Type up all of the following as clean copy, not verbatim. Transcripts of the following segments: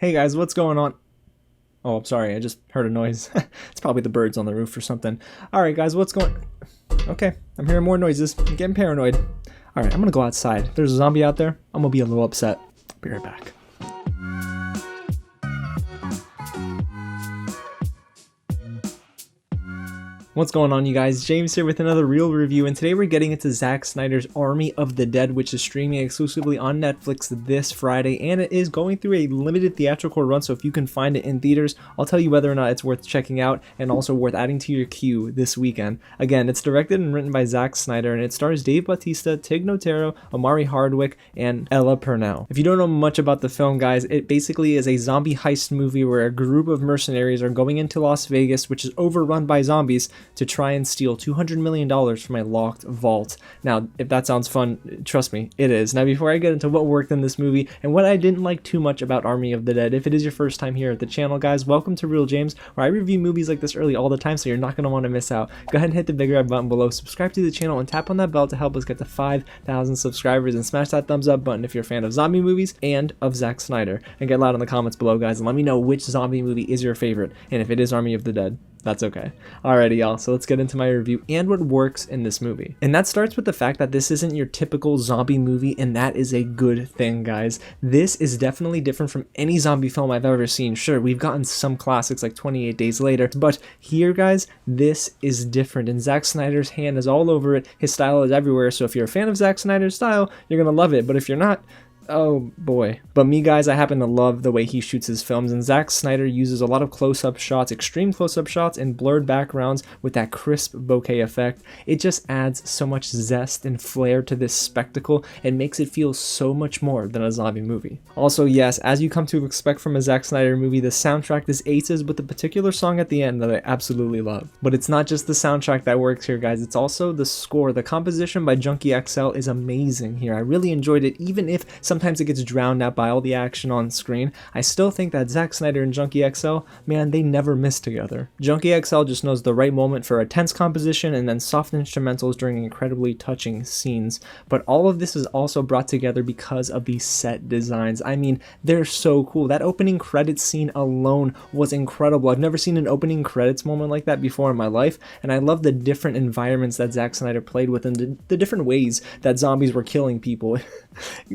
Hey guys, what's going on? Oh, I'm sorry, I just heard a noise. It's probably the birds on the roof or something. Alright guys, what's going... Okay, I'm hearing more noises. I'm getting paranoid. Alright, I'm gonna go outside. If there's a zombie out there, I'm gonna be a little upset. Be right back. What's going on, you guys? James here with another real review, and today we're getting into Zack Snyder's Army of the Dead, which is streaming exclusively on Netflix this Friday, and it is going through a limited theatrical run, so if you can find it in theaters, I'll tell you whether or not it's worth checking out, and also worth adding to your queue this weekend. Again, it's directed and written by Zack Snyder, and it stars Dave Bautista, Tig Notaro, Omari, Hardwick, and Purnell. If you don't know much about the film, guys, it basically is a zombie heist movie where a group of mercenaries are going into Las Vegas, which is overrun by zombies, to try and steal $200 million from a locked vault. Now, if that sounds fun, trust me, it is. Now, before I get into what worked in this movie and what I didn't like too much about Army of the Dead, if it is your first time here at the channel, guys, welcome to Real James, where I review movies like this early all the time, so you're not going to want to miss out. Go ahead and hit the big red button below, subscribe to the channel, and tap on that bell to help us get to 5,000 subscribers, and smash that thumbs up button if you're a fan of zombie movies and of Zack Snyder. And get loud in the comments below, guys, and let me know which zombie movie is your favorite, and if it is Army of the Dead, that's okay. Alrighty, y'all, so let's get into my review and what works in this movie. And that starts with the fact that this isn't your typical zombie movie, and that is a good thing, guys. This is definitely different from any zombie film I've ever seen. Sure, we've gotten some classics like 28 Days Later, but here, guys, this is different, and Zack Snyder's hand is all over it. His style is everywhere, so if you're a fan of Zack Snyder's style, you're gonna love it, but if you're not, oh boy. But me, guys, I happen to love the way he shoots his films, and Zack Snyder uses a lot of close-up shots, extreme close-up shots, and blurred backgrounds with that crisp bokeh effect. It just adds so much zest and flair to this spectacle and makes it feel so much more than a zombie movie. Also, yes, as you come to expect from a Zack Snyder movie, the soundtrack is aces with a particular song at the end that I absolutely love. But it's not just the soundtrack that works here, guys, it's also the score. The composition by Junkie XL is amazing here. I really enjoyed it, even if sometimes it gets drowned out by all the action on screen. I still think that Zack Snyder and Junkie XL, man, they never miss together. Junkie XL just knows the right moment for a tense composition and then soft instrumentals during incredibly touching scenes. But all of this is also brought together because of the set designs. I mean, they're so cool. That opening credits scene alone was incredible. I've never seen an opening credits moment like that before in my life, and I love the different environments that Zack Snyder played with and the different ways that zombies were killing people.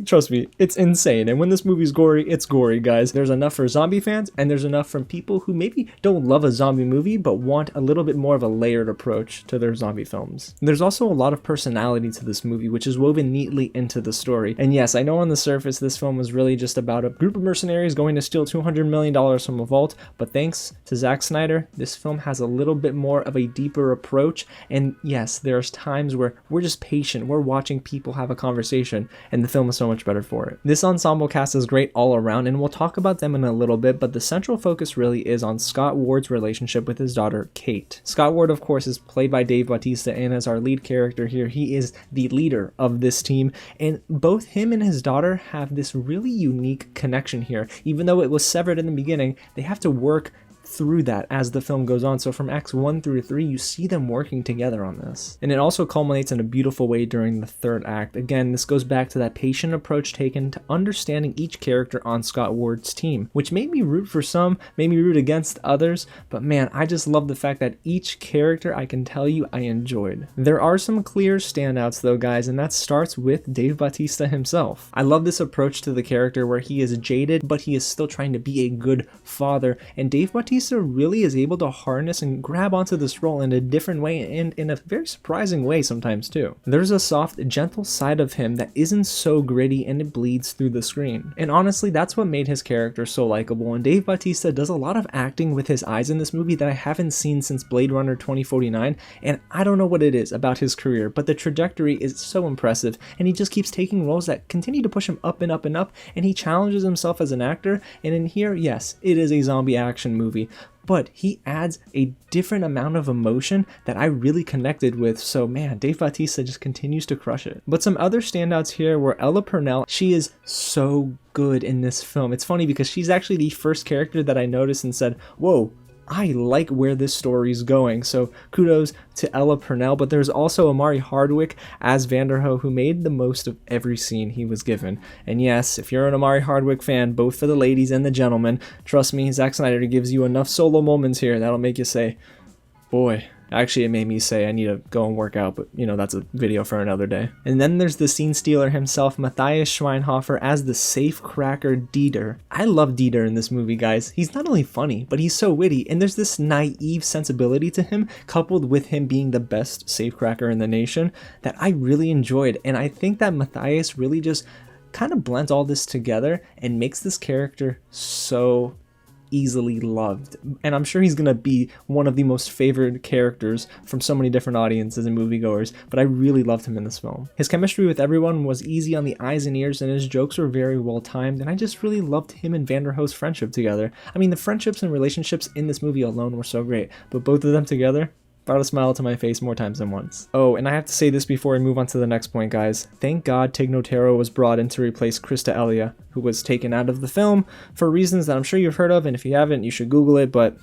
Trust me, it's insane, and when this movie's gory, it's gory, guys. There's enough for zombie fans, and there's enough from people who maybe don't love a zombie movie, but want a little bit more of a layered approach to their zombie films. There's also a lot of personality to this movie, which is woven neatly into the story. And yes, I know on the surface, this film was really just about a group of mercenaries going to steal $200 million from a vault, but thanks to Zack Snyder, this film has a little bit more of a deeper approach, and yes, there's times where we're just patient, we're watching people have a conversation, and the film is so much better for it. This ensemble cast is great all around, and we'll talk about them in a little bit, but the central focus really is on Scott Ward's relationship with his daughter, Kate. Scott Ward, of course, is played by Dave Bautista, and as our lead character here, he is the leader of this team, and both him and his daughter have this really unique connection here. Even though it was severed in the beginning, they have to work through that as the film goes on. So from acts 1 through 3, you see them working together on this. And it also culminates in a beautiful way during the third act. Again, this goes back to that patient approach taken to understanding each character on Scott Ward's team, which made me root for some, made me root against others, but man, I just love the fact that each character, I can tell you, I enjoyed. There are some clear standouts though, guys, and that starts with Dave Bautista himself. I love this approach to the character where he is jaded, but he is still trying to be a good father, and Dave Bautista really is able to harness and grab onto this role in a different way, and in a very surprising way sometimes too. There's a soft, gentle side of him that isn't so gritty, and it bleeds through the screen. And honestly, that's what made his character so likable, and Dave Bautista does a lot of acting with his eyes in this movie that I haven't seen since Blade Runner 2049, and I don't know what it is about his career, but the trajectory is so impressive, and he just keeps taking roles that continue to push him up and up and up, and he challenges himself as an actor, and in here, yes, it is a zombie action movie, but he adds a different amount of emotion that I really connected with. So man, Dave Bautista just continues to crush it. But some other standouts here were Purnell. She is so good in this film. It's funny because she's actually the first character that I noticed and said, whoa, I like where this story is going. So kudos to Ella Purnell, but there's also Omari Hardwick as Vanderho, who made the most of every scene he was given. And yes, if you're an Omari Hardwick fan, both for the ladies and the gentlemen, trust me, Zack Snyder gives you enough solo moments here that'll make you say, boy. Actually, it made me say I need to go and work out, but you know, that's a video for another day. And then there's the scene stealer himself, Matthias Schweinhofer as the safe cracker Dieter. I love Dieter in this movie, guys. He's not only funny, but he's so witty, and there's this naive sensibility to him, coupled with him being the best safe cracker in the nation, that I really enjoyed. And I think that Matthias really just kind of blends all this together and makes this character so easily loved, and I'm sure he's gonna be one of the most favored characters from so many different audiences and moviegoers, but I really loved him in this film. His chemistry with everyone was easy on the eyes and ears, and his jokes were very well timed, and I just really loved him and Vanderho's friendship together. I mean, the friendships and relationships in this movie alone were so great, but both of them together brought a smile to my face more times than once. Oh, and I have to say this before I move on to the next point, guys. Thank God Tig Notaro was brought in to replace Krista Elia, who was taken out of the film for reasons that I'm sure you've heard of, and if you haven't, you should Google it, but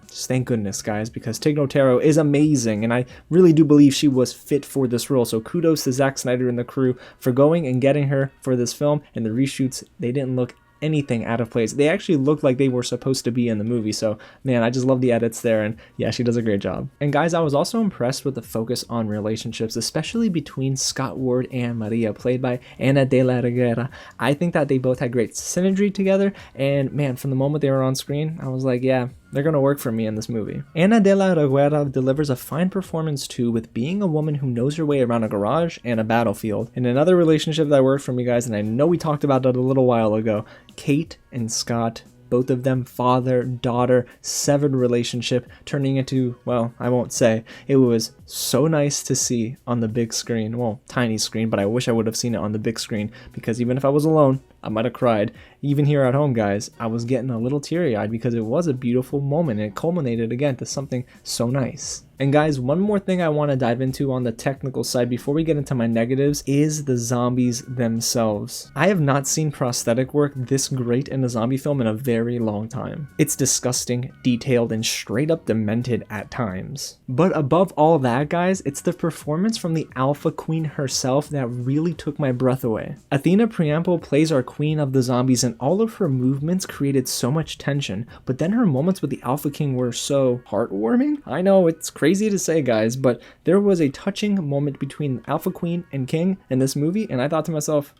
just thank goodness, guys, because Tig Notaro is amazing, and I really do believe she was fit for this role, so kudos to Zack Snyder and the crew for going and getting her for this film, and the reshoots, they didn't look anything out of place. They actually looked like they were supposed to be in the movie, so man, I just love the edits there, and yeah, she does a great job. And guys, I was also impressed with the focus on relationships, especially between Scott Ward and Maria, played by Ana de la Reguera. I think that they both had great synergy together, and man, from the moment they were on screen, I was like, yeah, they're gonna work for me in this movie. Ana de la Reguera delivers a fine performance too, with being a woman who knows her way around a garage and a battlefield. And another relationship that worked for me, guys, and I know we talked about that a little while ago, Kate and Scott, both of them father-daughter, severed relationship, turning into, well, I won't say. It was so nice to see on the big screen, well, tiny screen, but I wish I would have seen it on the big screen, because even if I was alone, I might have cried. Even here at home, guys, I was getting a little teary-eyed because it was a beautiful moment, and it culminated again to something so nice. And guys, one more thing I want to dive into on the technical side before we get into my negatives is the zombies themselves. I have not seen prosthetic work this great in a zombie film in a very long time. It's disgusting, detailed, and straight up demented at times. But above all that, guys, it's the performance from the Alpha Queen herself that really took my breath away. Athena Priampo plays our queen of the zombies, and all of her movements created so much tension, but then her moments with the Alpha King were so heartwarming. I know it's crazy to say, guys, but there was a touching moment between Alpha Queen and King in this movie, and I thought to myself,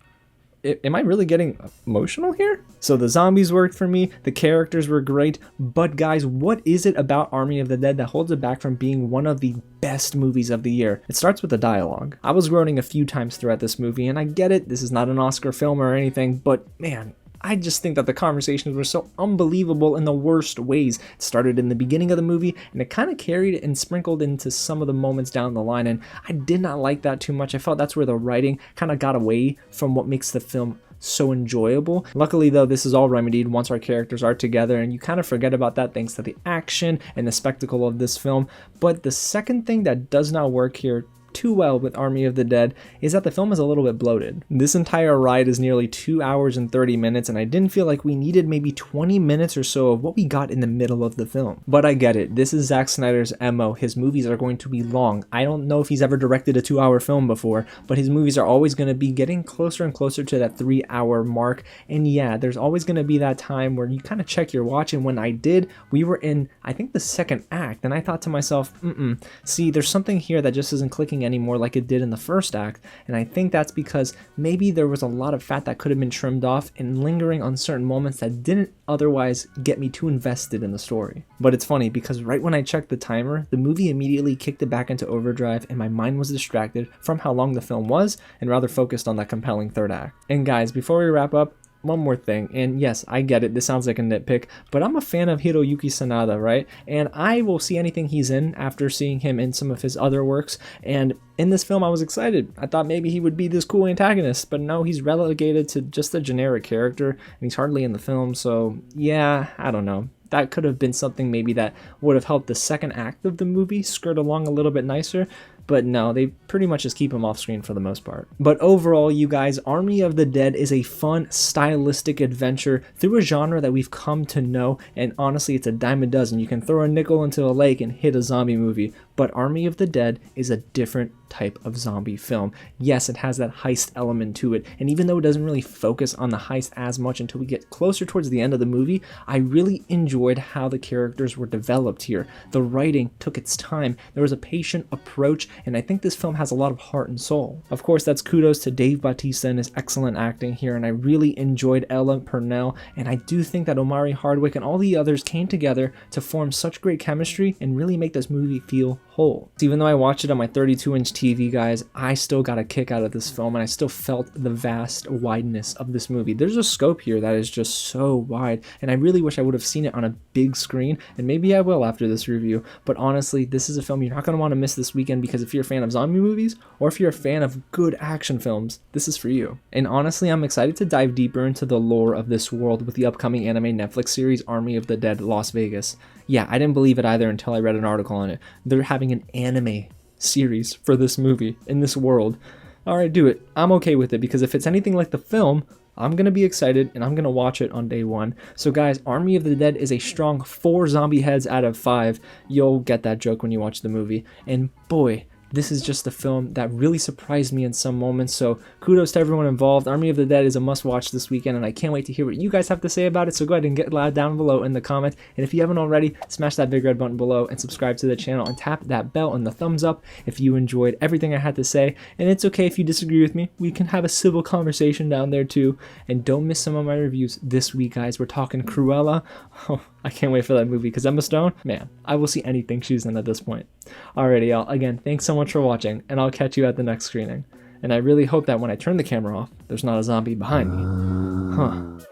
am I really getting emotional here? So the zombies worked for me, the characters were great, but guys, what is it about Army of the Dead that holds it back from being one of the best movies of the year? It starts with the dialogue. I was groaning a few times throughout this movie, and I get it, this is not an Oscar film or anything, but man, I just think that the conversations were so unbelievable in the worst ways. It started in the beginning of the movie, and it kind of carried and sprinkled into some of the moments down the line, and I did not like that too much. I felt that's where the writing kind of got away from what makes the film so enjoyable. Luckily though, this is all remedied once our characters are together, and you kind of forget about that thanks to the action and the spectacle of this film. But the second thing that does not work here too well with Army of the Dead is that the film is a little bit bloated. This entire ride is nearly 2 hours and 30 minutes, and I didn't feel like we needed maybe 20 minutes or so of what we got in the middle of the film. But I get it, this is Zack Snyder's MO. His movies are going to be long. I don't know if he's ever directed a 2-hour film before, but his movies are always going to be getting closer and closer to that 3-hour mark. And yeah, there's always going to be that time where you kind of check your watch, and when I did, we were in, I think, the second act, and I thought to myself, see, there's something here that just isn't clicking anymore like it did in the first act, and I think that's because maybe there was a lot of fat that could have been trimmed off and lingering on certain moments that didn't otherwise get me too invested in the story. But it's funny because right when I checked the timer, the movie immediately kicked it back into overdrive, and my mind was distracted from how long the film was and rather focused on that compelling third act. And guys, before we wrap up, one more thing, and yes, I get it, this sounds like a nitpick, but I'm a fan of Hiroyuki Sanada, right? And I will see anything he's in after seeing him in some of his other works, and in this film I was excited. I thought maybe he would be this cool antagonist, but no, he's relegated to just a generic character, and he's hardly in the film, so yeah, I don't know. That could have been something maybe that would have helped the second act of the movie skirt along a little bit nicer. but no, they pretty much just keep him off screen for the most part. But overall, you guys, Army of the Dead is a fun, stylistic adventure through a genre that we've come to know, and honestly, it's a dime a dozen. You can throw a nickel into a lake and hit a zombie movie, but Army of the Dead is a different type of zombie film. Yes, it has that heist element to it, and even though it doesn't really focus on the heist as much until we get closer towards the end of the movie, I really enjoyed how the characters were developed here. The writing took its time, there was a patient approach, and I think this film has a lot of heart and soul. Of course, that's kudos to Dave Bautista and his excellent acting here, and I really enjoyed Ella Purnell, and I do think that Omari, Hardwick, and all the others came together to form such great chemistry and really make this movie feel whole. So even though I watched it on my 32-inch TV, guys, I still got a kick out of this film, and I still felt the vast wideness of this movie. There's a scope here that is just so wide, and I really wish I would have seen it on a big screen, and maybe I will after this review. But honestly, this is a film you're not going to want to miss this weekend, because if you're a fan of zombie movies, or if you're a fan of good action films, this is for you. And honestly, I'm excited to dive deeper into the lore of this world with the upcoming anime Netflix series Army of the Dead Las Vegas. Yeah, I didn't believe it either until I read an article on it. They're having an anime series for this movie in this world. Alright, do it. I'm okay with it, because if it's anything like the film, I'm going to be excited and I'm going to watch it on day one. So guys, Army of the Dead is a strong 4 zombie heads out of 5. You'll get that joke when you watch the movie. And boy, this is just a film that really surprised me in some moments, so kudos to everyone involved. Army of the Dead is a must-watch this weekend, and I can't wait to hear what you guys have to say about it, so go ahead and get loud down below in the comments. And if you haven't already, smash that big red button below and subscribe to the channel and tap that bell and the thumbs up if you enjoyed everything I had to say. And it's okay if you disagree with me. We can have a civil conversation down there too. And don't miss some of my reviews this week, guys. We're talking Cruella. Oh, I can't wait for that movie, because Emma Stone, man, I will see anything she's in at this point. Alrighty, y'all. Again, thanks so much for watching, and I'll catch you at the next screening. And I really hope that when I turn the camera off, there's not a zombie behind me. Huh.